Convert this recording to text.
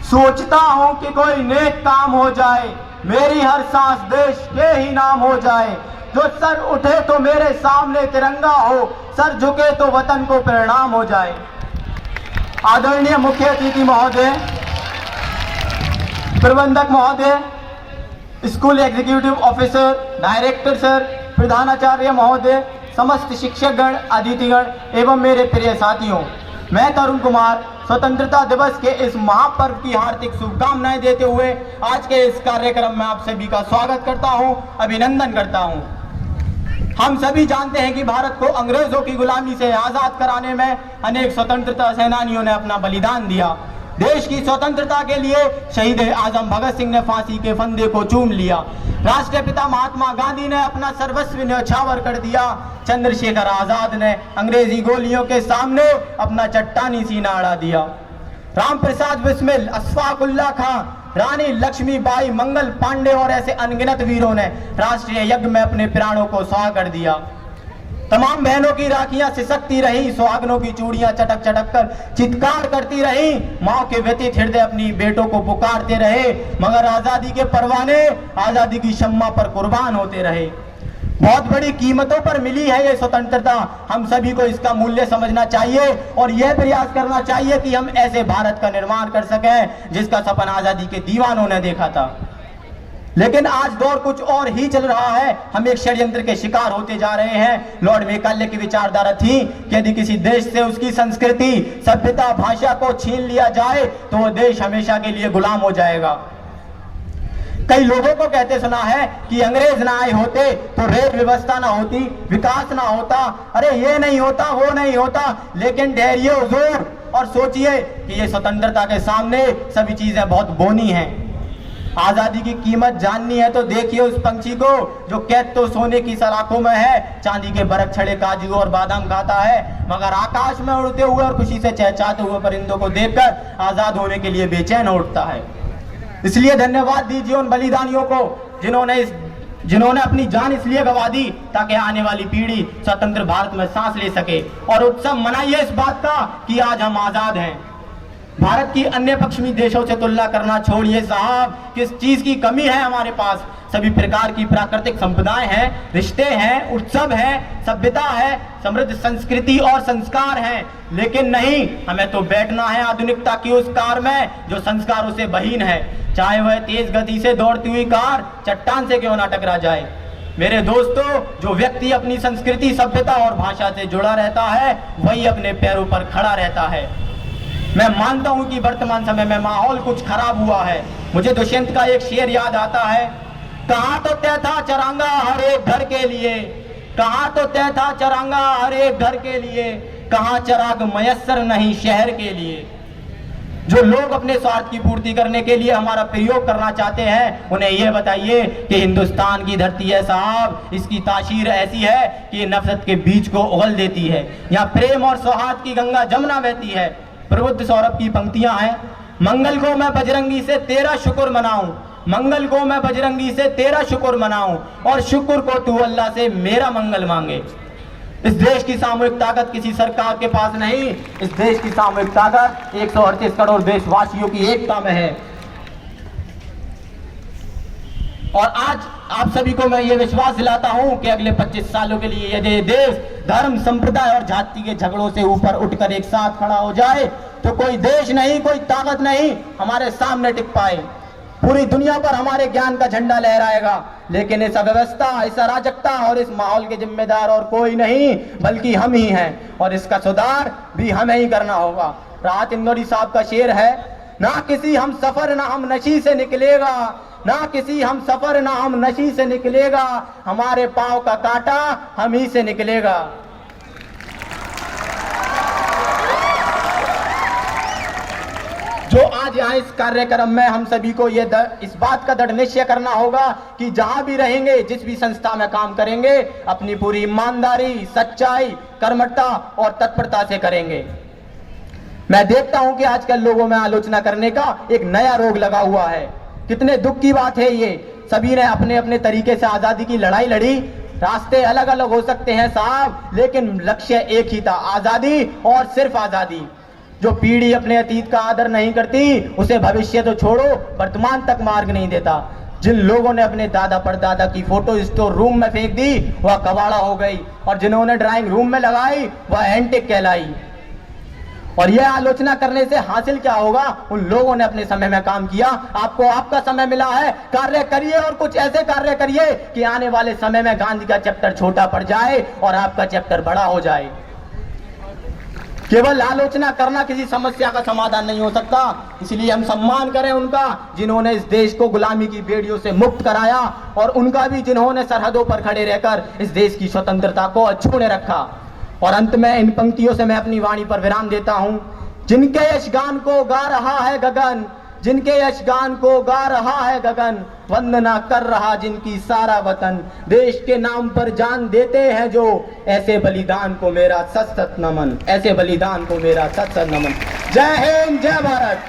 सोचता हूँ कि कोई नेक काम हो जाए, मेरी हर सांस देश के ही नाम हो जाए। जो सर उठे तो मेरे सामने तिरंगा हो, सर झुके तो वतन को प्रणाम हो जाए। आदरणीय मुख्य अतिथि महोदय, प्रबंधक महोदय, school executive officer, director sir, प्रधानाचार्य महोदय, समस्त शिक्षकगण, अतिथिगण एवं मेरे प्रिय साथियों, मैं तरुण कुमार स्वतंत्रता दिवस के इस महापर्व की हार्दिक शुभकामनाएं देते हुए आज के इस कार्यक्रम में आप सभी का स्वागत करता हूं, अभिनंदन करता हूं। हम सभी जानते हैं कि भारत को अंग्रेजों की गुलामी से आजाद कराने में अनेक स्वतंत्रता सेनानियों ने अपना बलिदान दिया। देश की स्वतंत्रता के लिए शहीद आजम भगत सिंह ने फांसी के फंदे को चूम लिया। राष्ट्रपिता महात्मा गांधी ने अपना सर्वस्व न्यौछावर कर दिया। चंद्रशेखर आजाद ने अंग्रेजी गोलियों के सामने अपना चट्टानी सीना अड़ा दिया। राम प्रसाद बिस्मिल, अशफाक उल्लाह खां, रानी लक्ष्मीबाई, मंगल पांडे और ऐसे अनगिनत वीरों ने राष्ट्रीय यज्ञ में अपने प्राणों को स्वाह कर दिया। तमाम बहनों की राखियां सिसकती रही, सुहागनों की चूड़ियां चटक चटक कर चित्कार करती रही, माँ के व्यतीत हृदय अपनी बेटों को पुकारते रहे, मगर आजादी के परवाने आजादी की शम्मा पर कुर्बान होते रहे। बहुत बड़ी कीमतों पर मिली है ये स्वतंत्रता। हम सभी को इसका मूल्य समझना चाहिए और यह प्रयास करना चाहिए कि हम ऐसे भारत का निर्माण कर सकें जिसका सपना आजादी के दीवानों ने देखा था। लेकिन आज दौर कुछ और ही चल रहा है। हम एक षड्यंत्र के शिकार होते जा रहे हैं। लॉर्ड मैकाले की विचारधारा थी कि यदि किसी देश से उसकी संस्कृति, सभ्यता, भाषा को छीन लिया जाए तो वह देश हमेशा के लिए गुलाम हो जाएगा। कई लोगों को कहते सुना है कि अंग्रेज ना आए होते तो रेल व्यवस्था ना होती, विकास ना होता, अरे ये नहीं होता, वो नहीं होता। लेकिन धैर्य हुजूर और सोचिए कि ये स्वतंत्रता के सामने सभी चीजें बहुत बोनी हैं। आजादी की कीमत जाननी है तो देखिए उस पंछी को जो कैद तो सोने की सलाखों में है, चांदी के बरक छड़े काजू और बादाम खाता है, मगर आकाश में उड़ते हुए और खुशी से चहचहाते हुए परिंदों को देखकर आजाद होने के लिए बेचैन उठता है। इसलिए धन्यवाद दीजिए उन बलिदानियों को जिन्होंने अपनी जान इसलिए गंवा दी ताकि आने वाली पीढ़ी स्वतंत्र भारत में सांस ले सके। और उत्सव मनाइए इस बात का कि आज हम आजाद हैं। भारत की अन्य पश्चिमी देशों से तुलना करना छोड़िए साहब, किस चीज की कमी है हमारे पास? सभी प्रकार की प्राकृतिक संपदाएं हैं, रिश्ते हैं, उत्सव है, सभ्यता है, समृद्ध संस्कृति और संस्कार हैं। लेकिन नहीं, हमें तो बैठना है आधुनिकता की उस कार में जो संस्कारों से बहीन है, चाहे वह तेज गति से दौड़ती हुई कार चट्टान से क्यों ना टकरा जाए। मेरे दोस्तों, जो व्यक्ति अपनी संस्कृति, सभ्यता और भाषा से जुड़ा रहता है वही अपने पैरों पर खड़ा रहता है। मैं मानता हूं कि वर्तमान समय में माहौल कुछ खराब हुआ है। मुझे दुष्यंत का एक शेर याद आता है, कहाँ तो तय था चरांगा हर एक घर के लिए, कहाँ तो तय था चरांगा हर एक घर के लिए, कहाँ चराग मयस्सर नहीं शहर के लिए। जो लोग अपने स्वार्थ की पूर्ति करने के लिए हमारा प्रयोग करना चाहते हैं, उन्हें यह बताइए कि हिंदुस्तान की धरती है साहब, इसकी तासीर ऐसी है कि ये नफरत के बीज को उगल देती है। यहाँ प्रेम और सौहार्द की गंगा जमुना बहती है। प्रबुद्ध सौरभ की पंक्तियां हैं, मंगल को मैं बजरंगी से तेरा शुक्र मनाऊं, मंगल को मैं बजरंगी से तेरा शुक्र मनाऊं, और शुक्र को तू अल्लाह से मेरा मंगल मांगे। इस देश की सामूहिक ताकत किसी सरकार के पास नहीं, इस देश की सामूहिक ताकत 138 करोड़ देशवासियों की एकता में है। और आज आप सभी को मैं ये विश्वास दिलाता हूं कि अगले 25 सालों के लिए यदि देश धर्म, संप्रदाय और जाति के झगड़ों से ऊपर उठकर एक साथ खड़ा हो जाए तो कोई देश नहीं, कोई ताकत नहीं हमारे सामने टिक पाए। पूरी दुनिया पर हमारे ज्ञान का झंडा लहराएगा। लेकिन इस अव्यवस्था, इस अराजकता और इस माहौल के जिम्मेदार और कोई नहीं बल्कि हम ही हैं, और इसका सुधार भी हमें ही करना होगा। राहत इंदौरी साहब का शेर है, ना किसी हम सफर ना हम नशी से निकलेगा, ना किसी हम सफर ना हम नशी से निकलेगा, हमारे पांव का कांटा हम ही से निकलेगा। जो आज यहाँ इस कार्यक्रम में हम सभी को ये इस बात का दृढ़ निश्चय करना होगा कि जहां भी रहेंगे, जिस भी संस्था में काम करेंगे, अपनी पूरी ईमानदारी, सच्चाई, कर्मठता और तत्परता से करेंगे। मैं देखता हूं कि आजकल लोगों में आलोचना करने का एक नया रोग लगा हुआ है। कितने दुख की बात है ये। सभी ने अपने अपने तरीके से आजादी की लड़ाई लड़ी। रास्ते अलग अलग हो सकते हैं साहब, लेकिन लक्ष्य एक ही था, आजादी और सिर्फ आजादी। जो पीढ़ी अपने अतीत का आदर नहीं करती उसे भविष्य तो छोड़ो वर्तमान तक मार्ग नहीं देता। जिन लोगों ने अपने दादा परदादा की फोटो स्टोर रूम में फेंक दी वह कबाड़ा हो गई, और जिन्होंने ड्राइंग रूम में लगाई वह एंटिक कहलाई। और यह आलोचना करने से हासिल क्या होगा? उन लोगों ने अपने समय में काम किया, आपको आपका समय मिला है, कार्य करिए और कुछ ऐसे कार्य करिए कि आने वाले समय में गांधी का चैप्टर छोटा पड़ जाए और आपका चैप्टर बड़ा हो जाए। केवल आलोचना करना किसी समस्या का समाधान नहीं हो सकता, इसलिए हम सम्मान करें उनका जिन्होंने इस देश को गुलामी की बेड़ियों से मुक्त कराया, और उनका भी जिन्होंने सरहदों पर खड़े रहकर इस देश की स्वतंत्रता को अछूने रखा। और अंत में इन पंक्तियों से मैं अपनी वाणी पर विराम देता हूं। जिनके यशगान को गा रहा है गगन, जिनके यशगान को गा रहा है गगन, वंदना कर रहा जिनकी सारा वतन, देश के नाम पर जान देते हैं जो, ऐसे बलिदान को मेरा सत सत नमन, ऐसे बलिदान को मेरा सत सत नमन। जय हिंद, जय भारत।